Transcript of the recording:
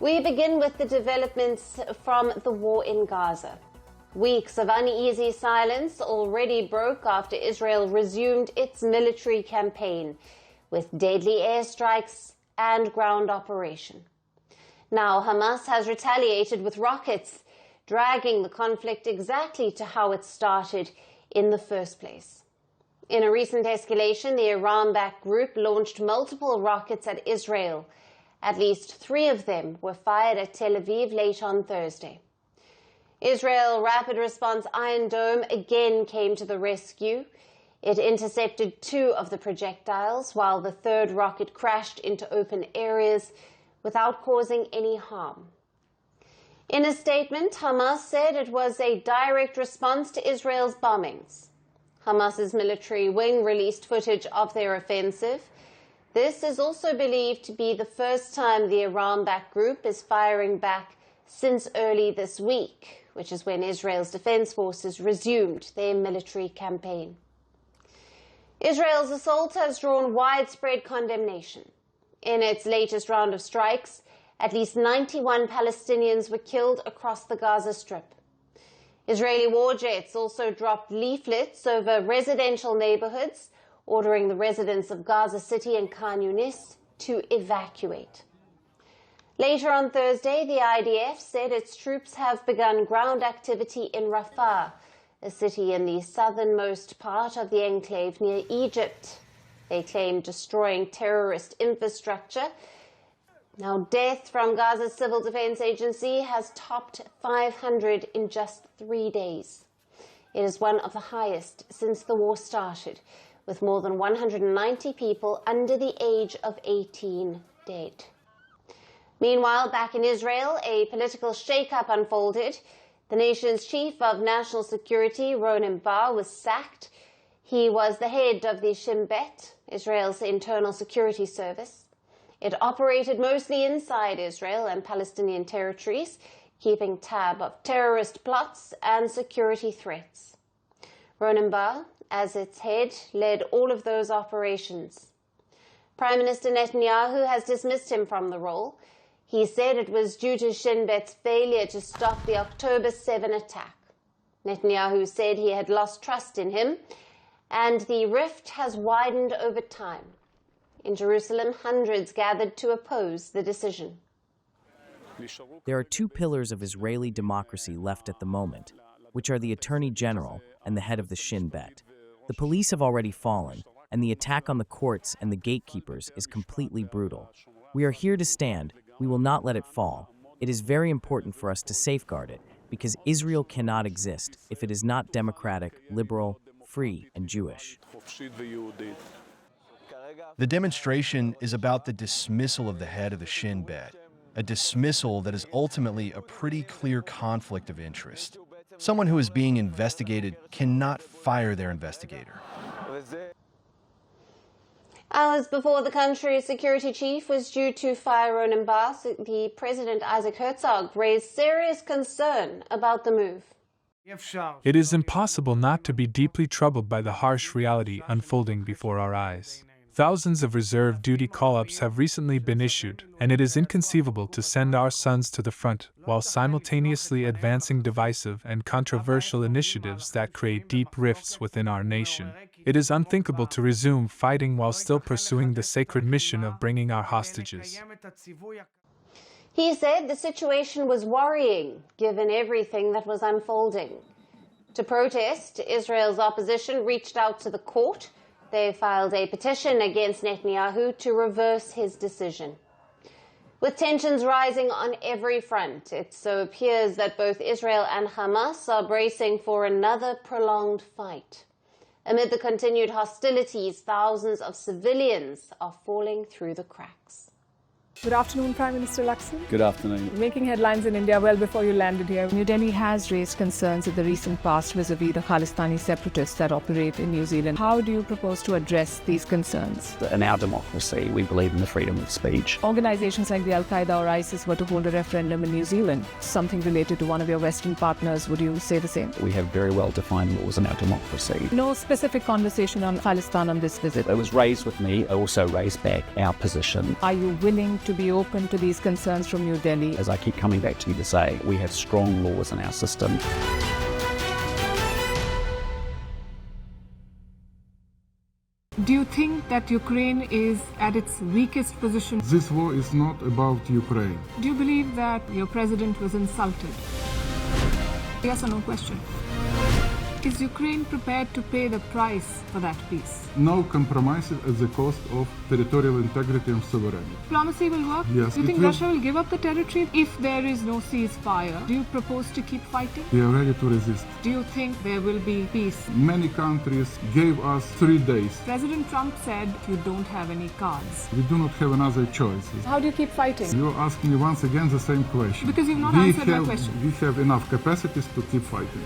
We begin with the developments from the war in Gaza. Weeks of uneasy silence already broke after Israel resumed its military campaign with deadly airstrikes and ground operation. Now Hamas has retaliated with rockets, dragging the conflict exactly to how it started in the first place. In a recent escalation, the Iran-backed group launched multiple rockets at Israel. At least 3 of them were fired at Tel Aviv late on Thursday. Israel Rapid Response Iron Dome again came to the rescue. It intercepted 2 of the projectiles, while the 3rd rocket crashed into open areas without causing any harm. In a statement, Hamas said it was a direct response to Israel's bombings. Hamas's military wing released footage of their offensive. This is also believed to be the first time the Iran-backed group is firing back since early this week, which is when Israel's defense forces resumed their military campaign. Israel's assault has drawn widespread condemnation. In its latest round of strikes, at least 91 Palestinians were killed across the Gaza Strip. Israeli war jets also dropped leaflets over residential neighbourhoods, ordering the residents of Gaza City and Khan Yunis to evacuate. Later on Thursday, the IDF said its troops have begun ground activity in Rafah, a city in the southernmost part of the enclave near Egypt. They claim destroying terrorist infrastructure. Now, death from Gaza's Civil Defense Agency has topped 500 in just 3 days. It is one of the highest since the war started, with more than 190 people under the age of 18 dead. Meanwhile, back in Israel, a political shake-up unfolded. The nation's chief of national security, Ronen Bar, was sacked. He was the head of the Shin Bet, Israel's internal security service. It operated mostly inside Israel and Palestinian territories, keeping tab of terrorist plots and security threats. Ronen Bar, as its head, led all of those operations. Prime Minister Netanyahu has dismissed him from the role. He said it was due to Shin Bet's failure to stop the October 7 attack. Netanyahu said he had lost trust in him, and the rift has widened over time. In Jerusalem, hundreds gathered to oppose the decision. There are 2 pillars of Israeli democracy left at the moment, which are the Attorney General and the head of the Shin Bet. The police have already fallen, and the attack on the courts and the gatekeepers is completely brutal. We are here to stand. We will not let it fall. It is very important for us to safeguard it, because Israel cannot exist if it is not democratic, liberal, free, and Jewish. The demonstration is about the dismissal of the head of the Shin Bet, a dismissal that is ultimately a pretty clear conflict of interest. Someone who is being investigated cannot fire their investigator. Hours before the country's security chief was due to fire Ronen Bar, the President Herzog raised serious concern about the move. It is impossible not to be deeply troubled by the harsh reality unfolding before our eyes. Thousands of reserve duty call-ups have recently been issued, and it is inconceivable to send our sons to the front while simultaneously advancing divisive and controversial initiatives that create deep rifts within our nation. It is unthinkable to resume fighting while still pursuing the sacred mission of bringing our hostages. He said the situation was worrying, given everything that was unfolding. To protest, Israel's opposition reached out to the court. They filed a petition against Netanyahu to reverse his decision. With tensions rising on every front, it so appears that both Israel and Hamas are bracing for another prolonged fight. Amid the continued hostilities, thousands of civilians are falling through the cracks. Good afternoon, Prime Minister Lakshman. Good afternoon. Making headlines in India well before you landed here. New Delhi has raised concerns in the recent past vis-a-vis the Khalistani separatists that operate in New Zealand. How do you propose to address these concerns? In our democracy, we believe in the freedom of speech. Organizations like the Al-Qaeda or ISIS were to hold a referendum in New Zealand, something related to one of your Western partners. Would you say the same? We have very well-defined laws in our democracy. No specific conversation on Khalistan on this visit. It was raised with me. I also raised back our position. Are you willing to to be open to these concerns from New Delhi? As I keep coming back to you to say, we have strong laws in our system. Do you think that Ukraine is at its weakest position? This war is not about Ukraine. Do you believe that your president was insulted? Yes or no question. Is Ukraine prepared to pay the price for that peace? No compromises at the cost of territorial integrity and sovereignty. Diplomacy will work? Yes, Do you it think will. Russia will give up the territory if there is no ceasefire? Do you propose to keep fighting? We are ready to resist. Do you think there will be peace? Many countries gave us 3 days. President Trump said you don't have any cards. We do not have another choice. How do you keep fighting? You ask me once again the same question. Because you've not answered my question. We have enough capacities to keep fighting.